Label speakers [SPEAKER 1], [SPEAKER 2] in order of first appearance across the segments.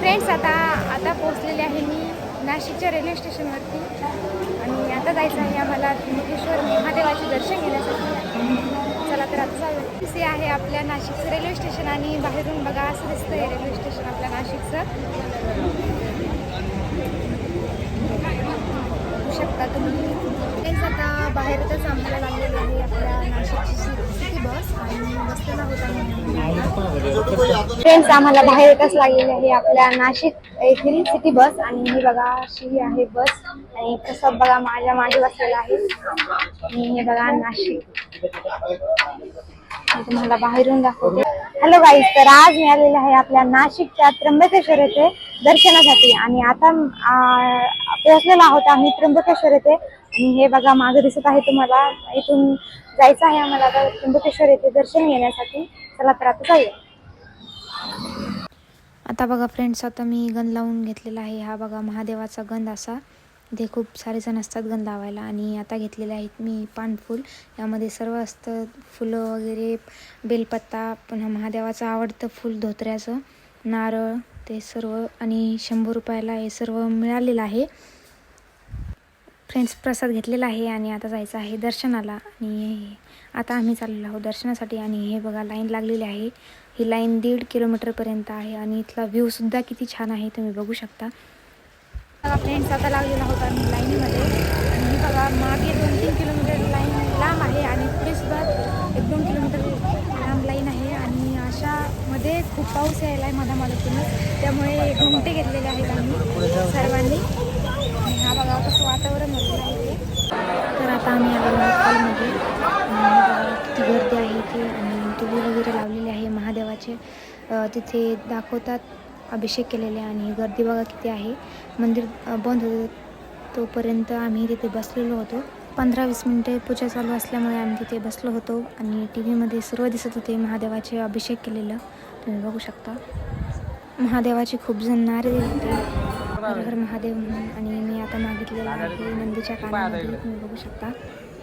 [SPEAKER 1] Friends आता पोहोचलेले आहे मी नाशिकच्या रेल्वे स्टेशनवरती आणि आता जायचं आहे आम्हाला त्र्यंबकेश्वर महादेवाचे दर्शन घेण्यासाठी. चला तर आता जाऊया. हे आहे आपल्या नाशिकचं रेल्वे स्टेशन आणि बाहेरून बघा असं दिसतं आहे रेल्वे स्टेशन आपल्या नाशिकचं. बघू शकता तुम्ही. फ्रेंड्स आता बाहेरच आम्हाला लागलेलं आहे आपल्या नाशिकची सिटी बस आणि बसलेला होता फ्रेंड्स आम्हाला बाहेरच लागलेली आहे आपल्या नाशिक येथील सिटी बस आणि ही बघा अशी आहे बस आणि कसं बघा माझ्या मागे बसलेला आहे आणि हे बघा नाशिक तुम्हाला बाहेरून दाखवते. हॅलो गाईज, तर आज मी आलेले आहे आपल्या नाशिकच्या त्र्यंबकेश्वर येथे दर्शनासाठी आणि आता पोहोचलेलो आहोत आम्ही त्र्यंबकेश्वर येथे आणि हे बघा मागे दिसत आहे तुम्हाला. इथून जायचं आहे आम्हाला आता त्र्यंबकेश्वर येथे दर्शन घेण्यासाठी. चला तर आता जाऊया. आता बघा फ्रेंड्स, आता मी गंध लावून घेतलेला आहे. हा बघा महादेवाचा गंध असा. इथे खूप सारे जण असतात गंध लावायला आणि आता घेतलेले आहेत मी पानफूल. यामध्ये सर्व असतं, फुलं वगैरे, बेलपत्ता, पुन्हा महादेवाचं आवडतं फूल धोत्र्याचं, नारळ, ते सर्व आणि 100 रुपयाला हे सर्व मिळालेलं आहे. फ्रेंड्स प्रसाद घेतलेला आहे आणि आता जायचं आहे दर्शनाला आणि आता आम्ही चाललेलो आहोत दर्शनासाठी. आणि हे बघा लाईन लागलेली आहे. ही लाईन 1.5 किलोमीटरपर्यंत आहे आणि इथला व्ह्यूसुद्धा किती छान आहे तुम्ही बघू शकता. फ्रेंड्स आता लागलेला आहोत आम्ही लाईनीमध्ये आणि बघा मागे 2-3 किलोमीटर लाईन लांब आहे आणि पुढे सुद्धा 1-2 किलोमीटर लांब लाईन आहे आणि अशामध्ये खूप पाऊस यायला आहे मधामधातूनच, त्यामुळे घुमटे घेतलेले आहेत आम्ही सर्वांनी. आणि हा बघा कसं वातावरण झालेलं आहे. तर आता आम्ही आलेलो आहोत हॉलमध्ये. किती गर्दी आहे इथे आणि टी व्ही वगैरे लावलेले आहे महादेवाचे. तिथे दाखवतात अभिषेक केलेले आणि गर्दी बघा किती आहे. मंदिर बंद होते तोपर्यंत आम्ही तिथे बसलेलो होतो. 15-20 मिनटे पूजा चालू असल्यामुळे आम्ही तिथे बसलो होतो आणि टी व्हीमध्ये सर्व दिसत होते महादेवाचे अभिषेक केलेलं तुम्ही बघू शकता. महादेवाचे खूप जण नारे होते, हर हर महादेव म्हणून. आणि मी आता मागितलेलं आहे नंदीच्या कानामध्ये तुम्ही बघू शकता.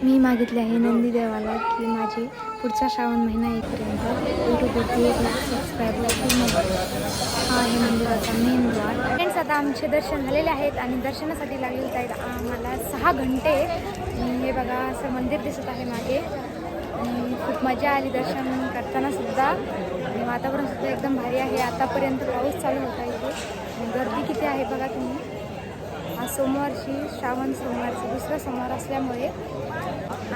[SPEAKER 1] मी मागितले आहे नंदी देवाला की माझे पुढचा श्रावण महिना येईपर्यंत यूट्यूबवरती 1 लाख सबस्क्रायबर पूर्ण हा आहे मंदिराचा मेन द्वार. फ्रेंड्स आता आमचे दर्शन झालेले आहेत आणि दर्शनासाठी लागलेले आहेत आम्हाला 6 घंटे. हे बघा असं मंदिर दिसत आहे मागे आणि खूप मजा आली दर्शन करताना सुद्धा आणि वातावरण सुद्धा एकदम भारी आहे. आतापर्यंत पाऊस चालू होता इथे. गर्दी किती आहे बघा तुम्ही. आज सोमवारची श्रावण सोमवारचं दुसरा सोमवार असल्यामुळे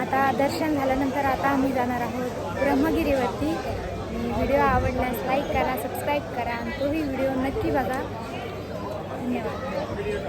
[SPEAKER 1] आता दर्शन झाल्यानंतर आता आम्ही जाणार आहोत ब्रह्मगिरीवरती. व्हिडिओ आवडल्यास लाईक करा, सबस्क्राईब करा आणि तोही व्हिडिओ नक्की बघा. धन्यवाद.